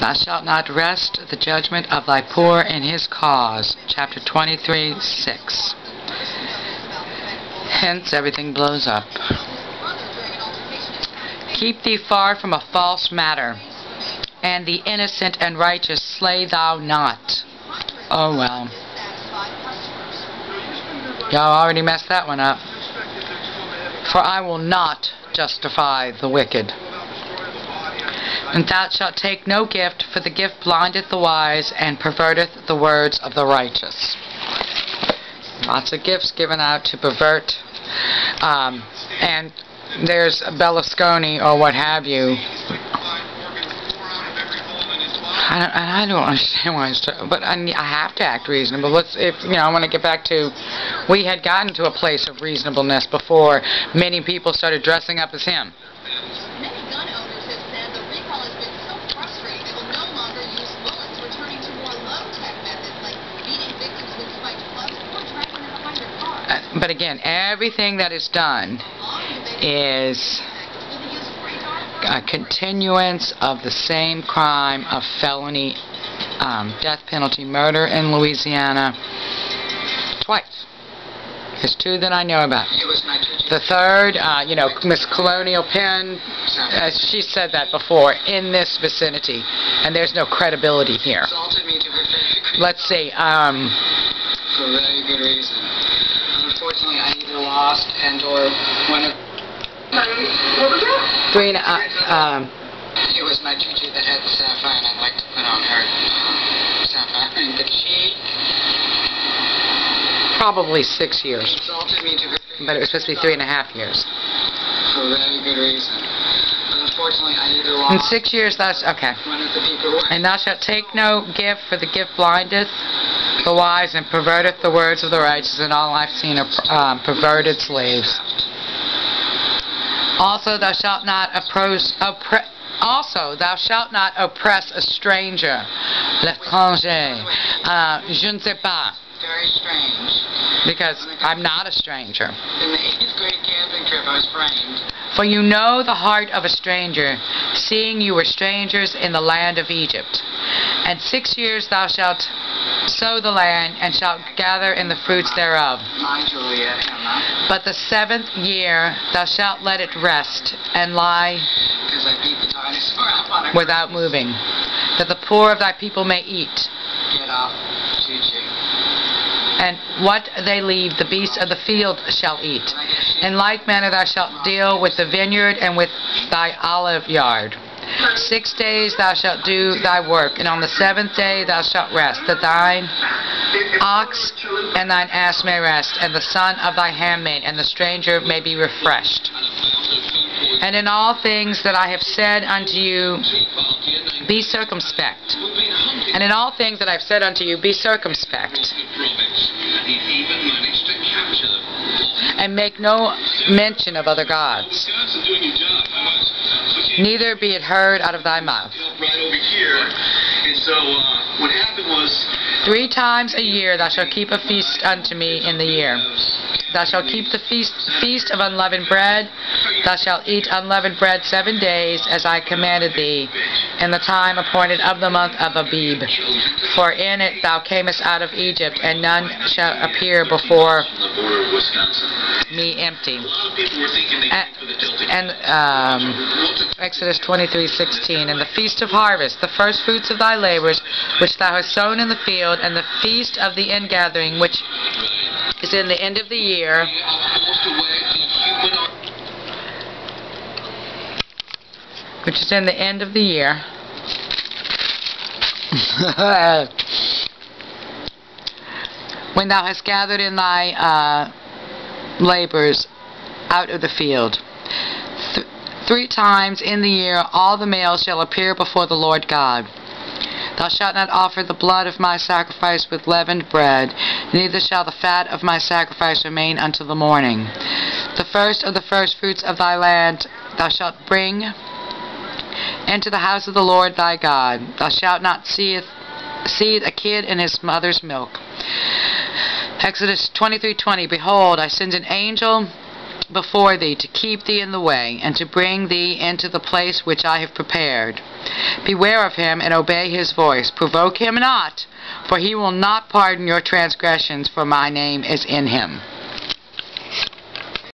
Thou shalt not wrest the judgment of thy poor in his cause. Chapter 23:6. Hence everything blows up. Keep thee far from a false matter, and the innocent and righteous slay thou not. Oh well. Y'all already messed that one up. For I will not justify the wicked. And thou shalt take no gift, for the gift blindeth the wise, and perverteth the words of the righteous. Lots of gifts given out to pervert. And there's Berlusconi or what have you. I don't understand why it's but I have to act reasonable. I want to get back to, we had gotten to a place of reasonableness before many people started dressing up as him. Many gun owners have said the recall has been so frustrating they will no longer use bullets, returning to more low-tech methods like beating victims with spiked clubs or dragging them behind their cars. But again, everything that is done is a continuance of the same crime of felony death penalty murder in Louisiana twice. There's two that I know about. The third, Miss Colonial Penn, she said that before, in this vicinity, and there's no credibility here. Let's see. For a very good reason. Unfortunately, I either lost and/or one of. It was my tutu that had sapphire, and I'd like to put on her sapphire. Did she? Probably 6 years. But it was supposed to be 3.5 years. For a very good reason. Unfortunately, I either lost. In 6 years, that's okay. One of the people. And thou shalt take no gift, for the gift blindeth the wise and perverteth the words of the righteous, and all I've seen are perverted slaves. Also, thou shalt not oppress a stranger. L'étranger. Je ne sais pas. Very strange. Because I'm not a stranger. In the 8th grade camping trip, I was framed. For you know the heart of a stranger, seeing you were strangers in the land of Egypt. And 6 years thou shalt sow the land, and shalt gather in the fruits thereof. My Juliet, Emma. But the 7th year thou shalt let it rest, and lie Because I beat the dinosaur up on a without moving, that the poor of thy people may eat. Get up, Gigi. And what they leave, the beasts of the field shall eat. In like manner thou shalt deal with the vineyard and with thy olive yard. 6 days thou shalt do thy work, and on the 7th day thou shalt rest, that thine ox and thine ass may rest, and the son of thy handmaid and the stranger may be refreshed. And in all things that I have said unto you, be circumspect. And in all things that I have said unto you, be circumspect. And make no mention of other gods. Neither be it heard out of thy mouth. 3 times a year thou shalt keep a feast unto me in the year. Thou shalt keep the feast of unleavened bread. Thou shalt eat unleavened bread 7 days, as I commanded thee, in the time appointed of the month of Abib. For in it thou camest out of Egypt, and none shall appear before me empty. And Exodus 23:16. And the feast of harvest, the first fruits of thy labors, which thou hast sown in the field, and the feast of the ingathering, which is in the end of the year, when thou hast gathered in thy labors out of the field. 3 times in the year all the males shall appear before the Lord God. Thou shalt not offer the blood of my sacrifice with leavened bread, neither shall the fat of my sacrifice remain until the morning. The first of the first fruits of thy land thou shalt bring into the house of the Lord thy God. Thou shalt not seethe a kid in his mother's milk. Exodus 23:20. Behold, I send an angel before thee to keep thee in the way, and to bring thee into the place which I have prepared. Beware of him, and obey his voice. Provoke him not, for he will not pardon your transgressions, for my name is in him.